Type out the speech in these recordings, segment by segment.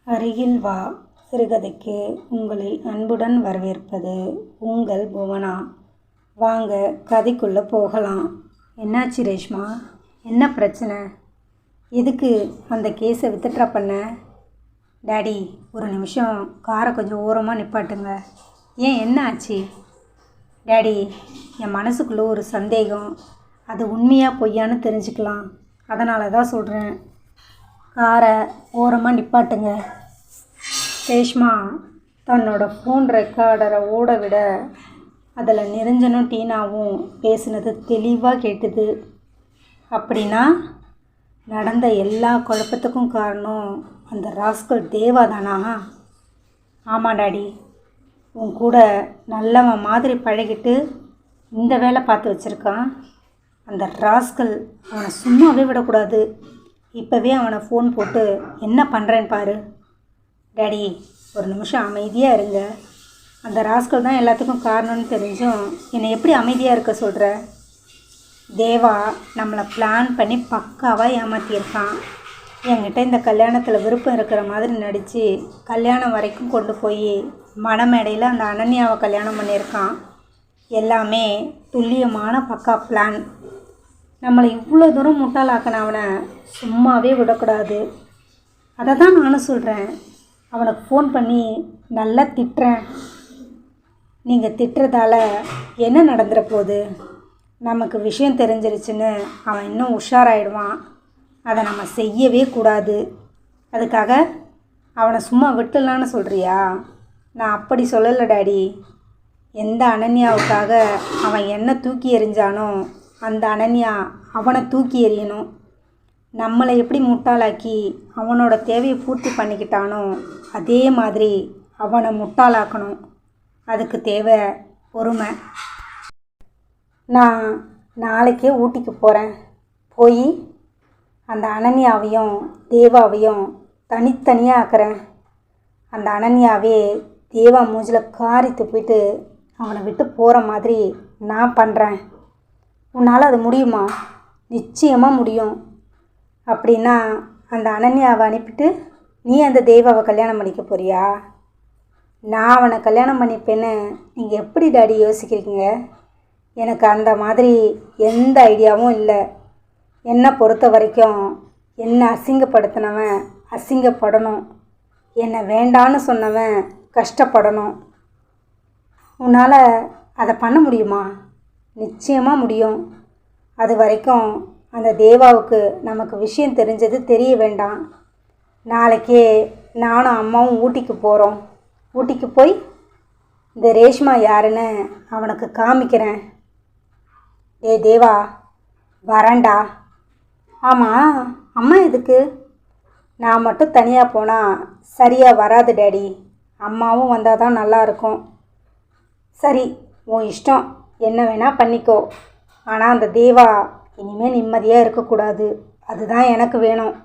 அருகில் வா சிறுகதைக்கு உங்களை அன்புடன் வரவேற்பது உங்கள் புவனா. வாங்க கதைக்குள்ளே போகலாம். என்னாச்சு ரேஷ்மா, என்ன பிரச்சனை? எதுக்கு அந்த கேஸை வித்ட்ரா பண்ண? டாடி, ஒரு நிமிஷம் காரை கொஞ்சம் ஓரமாக நிப்பாட்டுங்க. ஏன், என்ன ஆச்சு? டாடி, என் மனசுக்குள்ளே ஒரு சந்தேகம். அது உண்மையாக பொய்யான்னு தெரிஞ்சுக்கலாம், அதனால தான் சொல்கிறேன். காரை ஓரமாக நிப்பாட்டுங்க. ரேஷ்மா தன்னோட ஃபோன் ரெக்கார்டரை ஓட விட அதில் நிரஞ்சனும் டீனாவும் பேசினது தெளிவாக கேட்டுது. அப்படின்னா நடந்த எல்லா குழப்பத்துக்கும் காரணம் அந்த ராஸ்கல் தேவா தானா? ஆமாம் டாடி, உன் கூட நல்லவன் மாதிரி பழகிட்டு இந்த வேலை பார்த்து வச்சுருக்கான். அந்த ராஸ்கல் அவனை சும்மாவே விடக்கூடாது. இப்போவே அவனை ஃபோன் போட்டு என்ன பண்ணுறேன்னு பாரு. டாடி, ஒரு நிமிஷம் அமைதியாக இருங்க. அந்த ராஸ்கல் தான் எல்லாத்துக்கும் காரணம்னு தெரிஞ்சும் என்னை எப்படி அமைதியாக இருக்க சொல்கிற? தேவா நம்மளை பிளான் பண்ணி பக்காவாக ஏமாற்றியிருக்கான். என்கிட்ட இந்த கல்யாணத்தில் விருப்பம் இருக்கிற மாதிரி நடித்து கல்யாணம் வரைக்கும் கொண்டு போய் மணமேடையில் அந்த அனன்யாவை கல்யாணம் பண்ணியிருக்கான். எல்லாமே துல்லியமான பக்கா பிளான். நம்மளை இவ்வளோ தூரம் முட்டாளாக்கின அவனை சும்மாவே விடக்கூடாது. அதை தான் நானும் சொல்கிறேன். அவனுக்கு ஃபோன் பண்ணி நல்லா திட்டுறேன். நீங்கள் திட்டுறதால என்ன நடந்துட போகுது? நமக்கு விஷயம் தெரிஞ்சிருச்சுன்னு அவன் இன்னும் உஷாராயிடுவான். அதை நம்ம செய்யவே கூடாது. அதுக்காக அவனை சும்மா விட்டுலான்னு சொல்கிறியா? நான் அப்படி சொல்லலை டாடி. எந்த அனன்யாவுக்காக அவன் என்ன தூக்கி எறிஞ்சானோ அந்த அனன்யா அவனை தூக்கி எறியணும். நம்மளை எப்படி முட்டாளாக்கி அவனோட தேவையை பூர்த்தி பண்ணிக்கிட்டானோ அதே மாதிரி அவனை முட்டாளாக்கணும். அதுக்கு தேவை பொறுமை. நான் நாளைக்கே ஊட்டிக்கு போகிறேன். போய் அந்த அனன்யாவையும் தேவாவையும் தனித்தனியாக ஆக்குறேன். அந்த அனன்யாவே தேவா மூஞ்சில் காரி துப்பிட்டு அவனை விட்டு போகிற மாதிரி நான் பண்ணுறேன். உன்னால் அது முடியுமா? நிச்சயமாக முடியும். அப்படின்னா அந்த அனன்யாவை அனுப்பிட்டு நீ அந்த தேவாவை கல்யாணம் பண்ணிக்க போறியா? நான் அவனை கல்யாணம் பண்ணிப்பேன்னு நீங்கள் எப்படி டாடி யோசிக்கிறீங்க? எனக்கு அந்த மாதிரி எந்த ஐடியாவும் இல்லை. என்னை பொறுத்த வரைக்கும் என்னை அசிங்கப்படுத்தினவன் அசிங்கப்படணும், என்னை வேண்டான்னு சொன்னவன் கஷ்டப்படணும். உன்னால் அதை பண்ண முடியுமா? நிச்சயமாக முடியும். அது வரைக்கும் அந்த தேவாவுக்கு நமக்கு விஷயம் தெரிஞ்சது தெரிய வேண்டாம். நாளைக்கே நானும் அம்மாவும் ஊட்டிக்கு போகிறோம். ஊட்டிக்கு போய் இந்த ரேஷ்மா யாருன்னு அவனுக்கு காமிக்கிறேன். தேவா, வரேன்டா. ஆமாம், அம்மா எதுக்கு? நான் மட்டும் தனியாக போனால் சரியாக வராது டாடி. அம்மாவும் வந்தால் தான் நல்லாயிருக்கும். சரி, உன் இஷ்டம், என்ன வேணால் பண்ணிக்கோ. ஆனால் அந்த தேவா இனிமேல் நிம்மதியாக இருக்கக்கூடாது. அதுதான் எனக்கு வேணும்.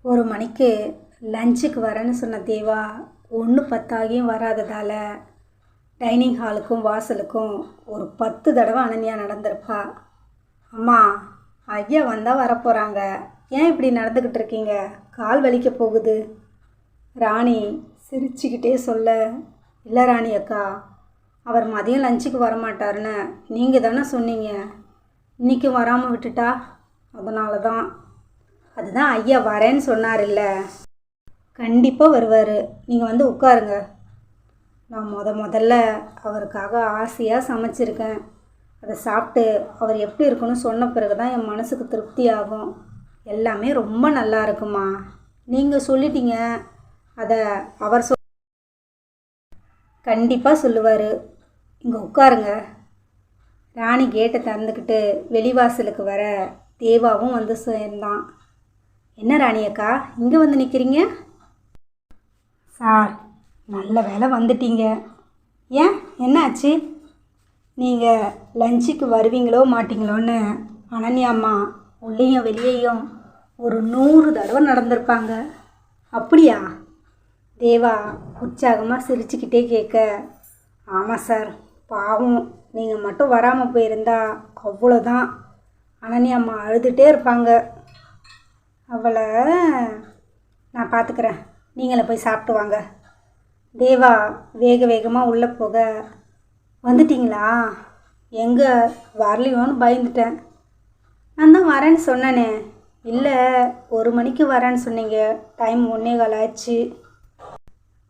1 மணிக்கு லஞ்சுக்கு வரேன்னு சொன்ன தேவா 1:10 வராததால் டைனிங் ஹாலுக்கும் வாசலுக்கும் ஒரு 10 தடவை அனன்யா நடந்திருப்பா. அம்மா, ஐயா வந்தால் வரப்போகிறாங்க, ஏன் இப்படி நடந்துக்கிட்டு இருக்கீங்க? கால் வலிக்க போகுது. ராணி சிரிச்சுக்கிட்டே சொல்ல, இல்லை ராணி அக்கா, அவர் மதியம் லஞ்சுக்கு வரமாட்டாருன்னு நீங்கள் தானே சொன்னீங்க. இன்றைக்கி வராமல் விட்டுட்டா, அதனால தான். அதுதான் ஐயா வரேன்னு சொன்னார் இல்லை? கண்டிப்பாக வருவார். நீங்கள் வந்து உட்காருங்க. நான் முதல்ல அவருக்காக ஆசையாக சமைச்சிருக்கேன். அதை சாப்பிட்டு அவர் எப்படி இருக்குன்னு சொன்ன பிறகு தான் என் மனசுக்கு திருப்தி ஆகும். எல்லாமே ரொம்ப நல்லா இருக்குமா. நீங்கள் சொல்லிட்டீங்க, அதை அவர் கண்டிப்பாக சொல்லுவார். இங்கே உட்காருங்க. ராணி கேட்டை திறந்துக்கிட்டு வெளிவாசலுக்கு வர தேவாவும் வந்து சேர்ந்தான். என்ன ராணி அக்கா, இங்கே வந்து நிற்கிறீங்க? சார், நல்ல வேலை வந்துட்டீங்க. ஏன், என்ன ஆச்சு? நீங்கள் லஞ்சுக்கு வருவீங்களோ மாட்டிங்களோன்னு அனன்யாம்மா உள்ளேயும் வெளியேயும் ஒரு 100 தடவை நடந்திருப்பாங்க. அப்படியா? தேவா உற்சாகமாக சிரிச்சுக்கிட்டே கேட்க, ஆமாம் சார், பாவம், நீங்கள் மட்டும் வராமல் போயிருந்தா அவ்வளோதான். அனன்யாம்மா அழுதுகிட்டே இருப்பாங்க. அவளை நான் பார்த்துக்கிறேன், நீங்களே போய் சாப்பிட்டு வாங்க. தேவா வேக வேகமாக உள்ளே போக, வந்துட்டிங்களா? எங்கே வரலையோன்னு பயந்துட்டேன். நான் தான் வரேன்னு சொன்னேனே. இல்லை, 1 மணிக்கு வரேன்னு சொன்னீங்க, டைம் 1:15 ஆச்சு.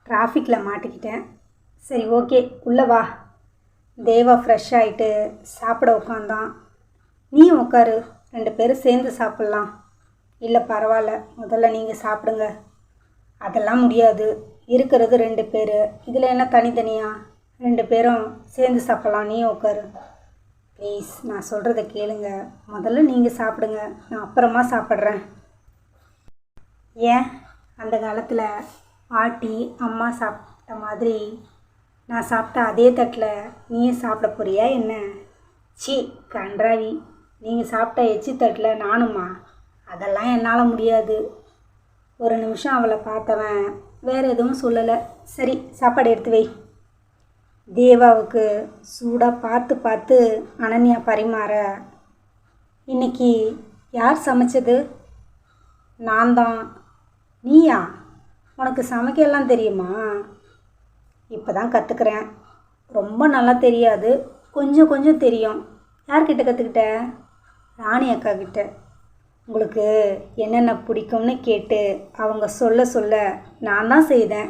டிராஃபிக்கில் மாட்டிக்கிட்டேன். சரி, ஓகே, உள்ளே வா. தேவா ஃப்ரெஷ் ஆகிட்டு சாப்பிட உட்காந்தான். நீயும் உட்காரு, 2 பேரும் சேர்ந்து சாப்பிட்லாம். இல்லை பரவாயில்ல, முதல்ல நீங்கள் சாப்பிடுங்க. அதெல்லாம் முடியாது, இருக்கிறது 2 பேர், இதில் என்ன தனித்தனியாக? 2 பேரும் சேர்ந்து சாப்பிட்லாம், நீயும் உட்காரு. ப்ளீஸ், நான் சொல்கிறத கேளுங்க. முதல்ல நீங்கள் சாப்பிடுங்க, நான் அப்புறமா சாப்பிட்றேன். ஏன் அந்த காலத்தில் பாட்டி அம்மா சாப்பிட்ட மாதிரி நான் சாப்பிட்ட அதே தட்டில் நீயும் சாப்பிட போறியா என்ன? சி கன்றாவி, நீங்கள் சாப்பிட்ட எச்சி தட்டில் நானும்மா? அதெல்லாம் என்னால் முடியாது. ஒரு நிமிஷம் அவளை பார்த்தவன் வேறு எதுவும் சொல்லலை. சரி, சாப்பாடு எடுத்து வை. தேவாவுக்கு சூடாக பார்த்து பார்த்து அனன்யா பரிமாற, இன்னைக்கு யார் சமைச்சது? நான் தான். நீயா? உனக்கு சமைக்கலாம் தெரியுமா? இப்போ தான் கற்றுக்கிறேன். ரொம்ப நல்லா தெரியாது, கொஞ்சம் கொஞ்சம் தெரியும். யார்கிட்ட கற்றுக்கிட்ட? ராணி அக்கா கிட்ட. உங்களுக்கு என்னென்ன பிடிக்கும்னு கேட்டு அவங்க சொல்ல சொல்ல நான் தான் செய்தேன்.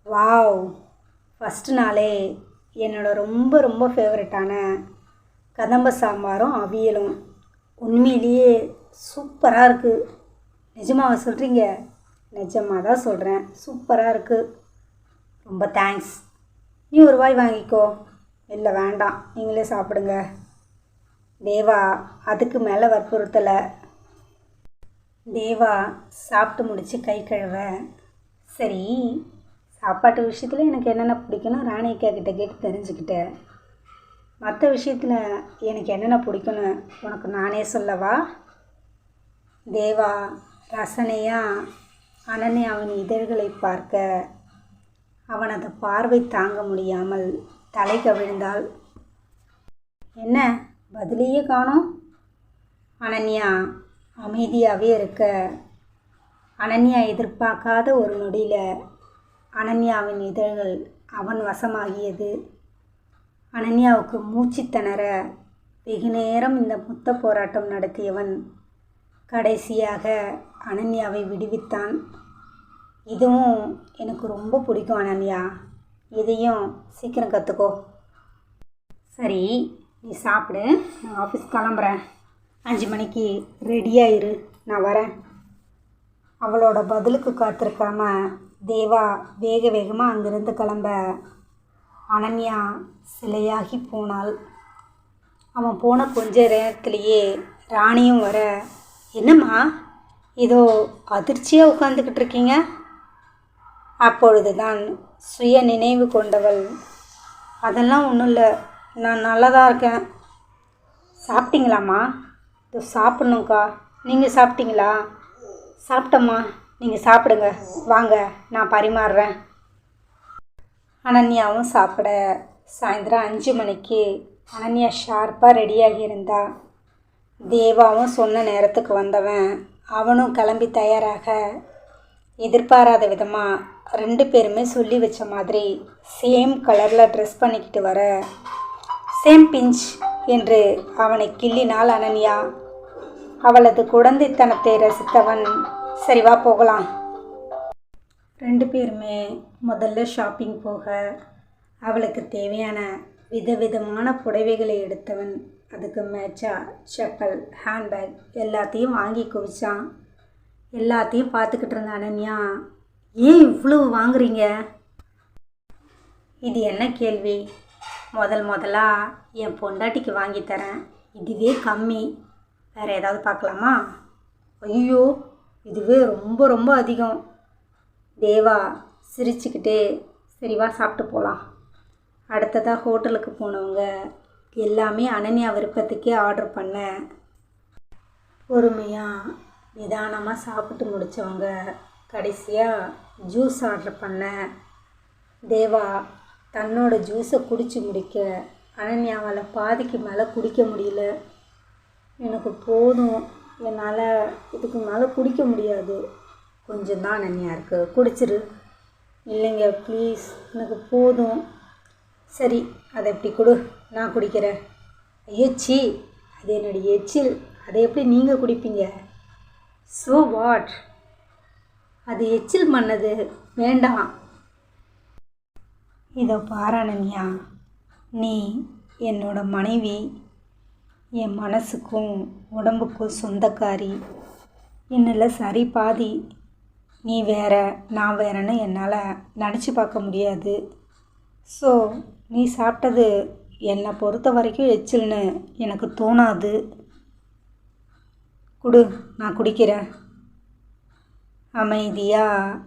வாவ், ஃபஸ்ட்டு நாளே என்னோடய ரொம்ப ரொம்ப ஃபேவரட்டான கதம்ப சாம்பாரும் அவியலும் உண்மையிலேயே சூப்பராக இருக்குது. நிஜமாவா சொல்கிறீங்க? நிஜமாக தான் சொல்கிறேன், சூப்பராக இருக்குது. ரொம்ப தேங்க்ஸ். நீ ஒரு வாய் வாங்கிக்கோ. இல்லை வேண்டாம், நீங்களே சாப்பிடுங்க. தேவா அதுக்கு மேலே வற்புறுத்தலை. தேவா சாப்பிட்டு முடித்து கை கழுவ, சரி சாப்பாட்டு விஷயத்தில் எனக்கு என்னென்ன பிடிக்குன்னு ராணிக்கா கிட்ட கேட்டு தெரிஞ்சுக்கிட்டேன். மற்ற விஷயத்தில் எனக்கு என்னென்ன பிடிக்குன்னு உனக்கு நானே சொல்லவா? தேவா ரசனையாக அனன்யா அவன் இதழ்களை பார்க்க அவனது பார்வை தாங்க முடியாமல் தலை கவிழ்ந்தாள். என்ன பதிலையே காணோம்? அனன்யா அமைதியாகவே இருக்க, அனன்யா எதிர்பார்க்காத ஒரு நொடியில் அனன்யாவின் இதழ்கள் அவன் வசமாகியது. அனன்யாவுக்கு மூச்சு திணற வெகு நேரம் இந்த முத்த போராட்டம் நடத்தியவன் கடைசியாக அனன்யாவை விடுவித்தான். இதுவும் எனக்கு ரொம்ப பிடிக்கும் அனன்யா, இதையும் சீக்கிரம் கற்றுக்கோ. சரி, நீ சாப்பிடு, நான் ஆஃபீஸ் கிளம்புறேன். 5 மணிக்கு ரெடியாயிரு, நான் வரேன். அவளோட பதிலுக்கு காத்திருக்காம தேவா வேக வேகமாக அங்கிருந்து கிளம்ப அனன்யா சிலையாகி போனாள். அவன் போன கொஞ்ச நேரத்திலேயே ராணியும் வர, என்னம்மா ஏதோ அதிர்ச்சியாக உட்காந்துக்கிட்டு இருக்கீங்க? அப்பொழுது தான் சுய நினைவு கொண்டவள், அதெல்லாம் ஒன்றும் இல்லை, நான் நல்லா தான் இருக்கேன். சாப்பிட்டீங்களாம்மா? இதோ சாப்பிட்ணுங்க்கா. நீங்கள் சாப்பிட்டீங்களா? சாப்பிட்டம்மா, நீங்கள் சாப்பிடுங்க, வாங்க நான் பரிமாறுறேன். அனன்யாவும் சாப்பிட சாயந்தரம் 5 மணிக்கு அனன்யா ஷார்ப்பாக ரெடியாகி இருந்தா. தேவாவும் சொன்ன நேரத்துக்கு வந்தவன் அவனும் கிளம்பி தயாராக, எதிர்பாராத விதமாக 2 பேருமே சொல்லி வச்ச மாதிரி சேம் கலரில் ட்ரெஸ் பண்ணிக்கிட்டு வர, சேம் பிஞ்ச் என்று அவனை கிள்ளினாள் அனன்யா. அவளது குழந்தைத்தனத்தை ரசித்தவன், சரி வா போகலாம். 2 பேருமே முதல்ல ஷாப்பிங் போக அவளுக்கு தேவையான விதவிதமான புடவைகளை எடுத்தவன் அதுக்கு மேட்சாக செப்பல், ஹேண்ட்பேக் எல்லாத்தையும் வாங்கி குவிச்சான். எல்லாத்தையும் பார்த்துக்கிட்டு இருந்த அனன்யா, ஏன் இவ்வளவு வாங்குறீங்க? இது என்ன கேள்வி? முதலாக என் பொண்டாட்டிக்கு வாங்கி தரேன், இதுவே கம்மி, வேறு ஏதாவது பார்க்கலாமா? ஐயோ, இதுவே ரொம்ப ரொம்ப அதிகம். தேவா சிரிச்சுக்கிட்டே, சரிவா சாப்பிட்டு போகலாம். அடுத்ததாக ஹோட்டலுக்கு போனவங்க எல்லாமே அனன்யா விருப்பத்துக்கே ஆர்டர் பண்ண, பொறுமையாக நிதானமாக சாப்பிட்டு முடித்தவங்க கடைசியாக ஜூஸ் ஆர்டர் பண்ண. தேவா தன்னோட ஜூஸை குடித்து முடிக்க அனன்யாவால் பாதிக்கு மேலே குடிக்க முடியல. எனக்கு போதும், என்னால் இதுக்கு மேலே குடிக்க முடியாது. கொஞ்சம் தான் அனன்யா இருக்குது, குடிச்சிரு. இல்லைங்க ப்ளீஸ், எனக்கு போதும். சரி, அதை எப்படி கொடு, நான் குடிக்கிறேன். ஐயோ சீ, அது என்னுடைய எச்சில், அதை எப்படி நீங்கள் குடிப்பீங்க? ஸோ வாட், அது எச்சில் பண்ணது, வேண்டாம். இதோ பாரு அனன்யா, நீ என்னோட மனைவி, என் மனசுக்கும் உடம்புக்கும் சொந்தக்காரி. என்னில் சரி பாதி. நீ வேற நான் வேறன்னு என்னால் நினச்சி பார்க்க முடியாது. ஸோ நீ சாப்பிட்டது என்னை பொறுத்த வரைக்கும் எச்சில்னு எனக்கு தோணாது. குடு, நான் குடிக்கிறேன். அமைதியாக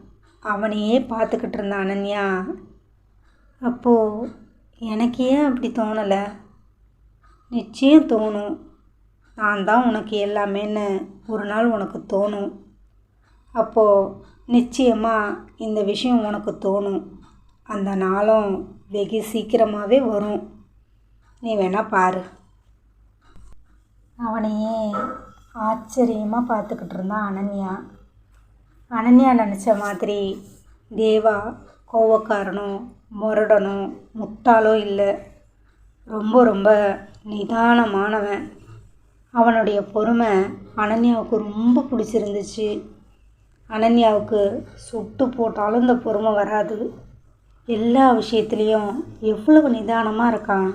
அவனையே பார்த்துக்கிட்டு இருந்தான் அனன்யா. அப்போது எனக்கு ஏன் அப்படி தோணலை? நிச்சயம் தோணும். நான் தான் உனக்கு எல்லாமேன்னு ஒரு நாள் உனக்கு தோணும். அப்போது நிச்சயமாக இந்த விஷயம் உனக்கு தோணும். அந்த நாளும் வெகு சீக்கிரமாகவே வரும். நீ வேணா பாரு. அவனையே ஆச்சரியமாக பார்த்துக்கிட்டு இருந்தான் அனன்யா. அனன்யா நினச்ச மாதிரி தேவா கோவக்காரனோ முரடனோ முட்டாளோ இல்லை. ரொம்ப ரொம்ப நிதானமானவன். அவனுடைய பொறுமை அனன்யாவுக்கு ரொம்ப பிடிச்சிருந்துச்சு. அனன்யாவுக்கு சுட்டு போட்டாலும் இந்த பொறுமை வராது. எல்லா விஷயத்துலேயும் எவ்வளவு நிதானமாக இருக்கான்.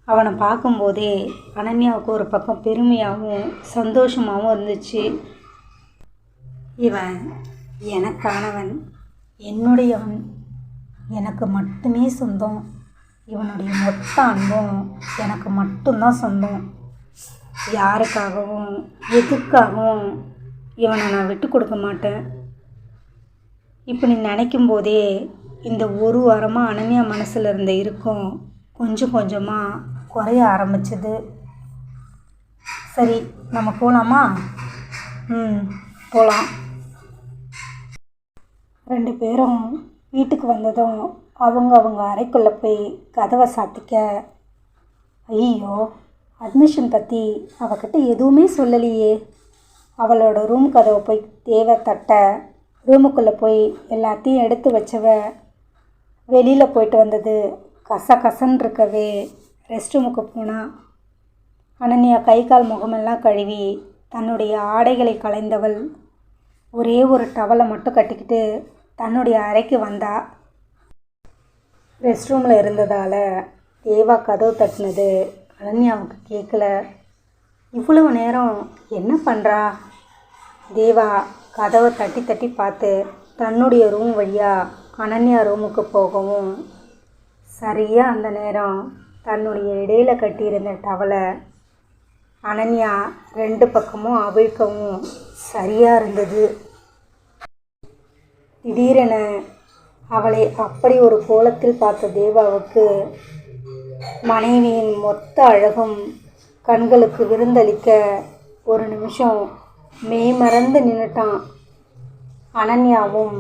அவனை பார்க்கும்போதே அனன்யாவுக்கு ஒரு பக்கம் பெருமையாகவும் சந்தோஷமாகவும் இருந்துச்சு. இவன் எனக்கானவன், என்னுடையவன், எனக்கு மட்டுமே சொந்தம். இவனுடைய மொத்த அன்பும் எனக்கு மட்டும்தான் சொந்தம். யாருக்காகவும் எதுக்காகவும் இவனை நான் விட்டு கொடுக்க மாட்டேன். இப்போ நீ நினைக்கும் போதே இந்த ஒரு வாரமாக அனன்யா மனசில் இருந்த இருக்கும் கொஞ்சம் கொஞ்சமாக குறைய ஆரம்பிச்சது. சரி, நம்ம போகலாமா? போகலாம். 2 பேரும் வீட்டுக்கு வந்ததும் அவங்க அறைக்குள்ளே போய் கதவை சாத்திக்க, ஐயோ அட்மிஷன் பற்றி அவகிட்ட எதுவுமே சொல்லலையே. அவளோட ரூம் கதவை போய் தேவை தட்ட, ரூமுக்குள்ளே போய் எல்லாத்தையும் எடுத்து வச்சவ வெளியில் போயிட்டு வந்தது கசன்னு இருக்கவே ரெஸ்ட் ரூமுக்கு போனான். அனன்யா கை கால் முகமெல்லாம் கழுவி தன்னுடைய ஆடைகளை களைந்தவள் ஒரே ஒரு டவலை மட்டும் கட்டிக்கிட்டு தன்னுடைய அறைக்கு வந்தா. ரெஸ்ட் ரூமில் இருந்ததால் தேவா கதவு தட்டினது அனன்யாவுக்கு கேட்கல. இவ்வளவு நேரம் என்ன பண்ணுறா? தேவா கதவை தட்டி தட்டி பார்த்து தன்னுடைய ரூம் வழியாக அனன்யா ரூமுக்கு போகவும், சரியாக அந்த நேரம் தன்னுடைய இடையில கட்டியிருந்த டவலை அனன்யா 2 பக்கமும் அவிழ்க்கவும் சரியாக இருந்தது. திடீரென அவளை அப்படி ஒரு கோலத்தில் பார்த்த தேவாவுக்கு மனைவியின் மொத்த அழகும் கண்களுக்கு விருந்தளிக்க ஒரு நிமிஷம் மெய்மறந்து நின்னுட்டான். அனன்யாவும்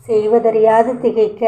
செய்வதறியாது திகைக்க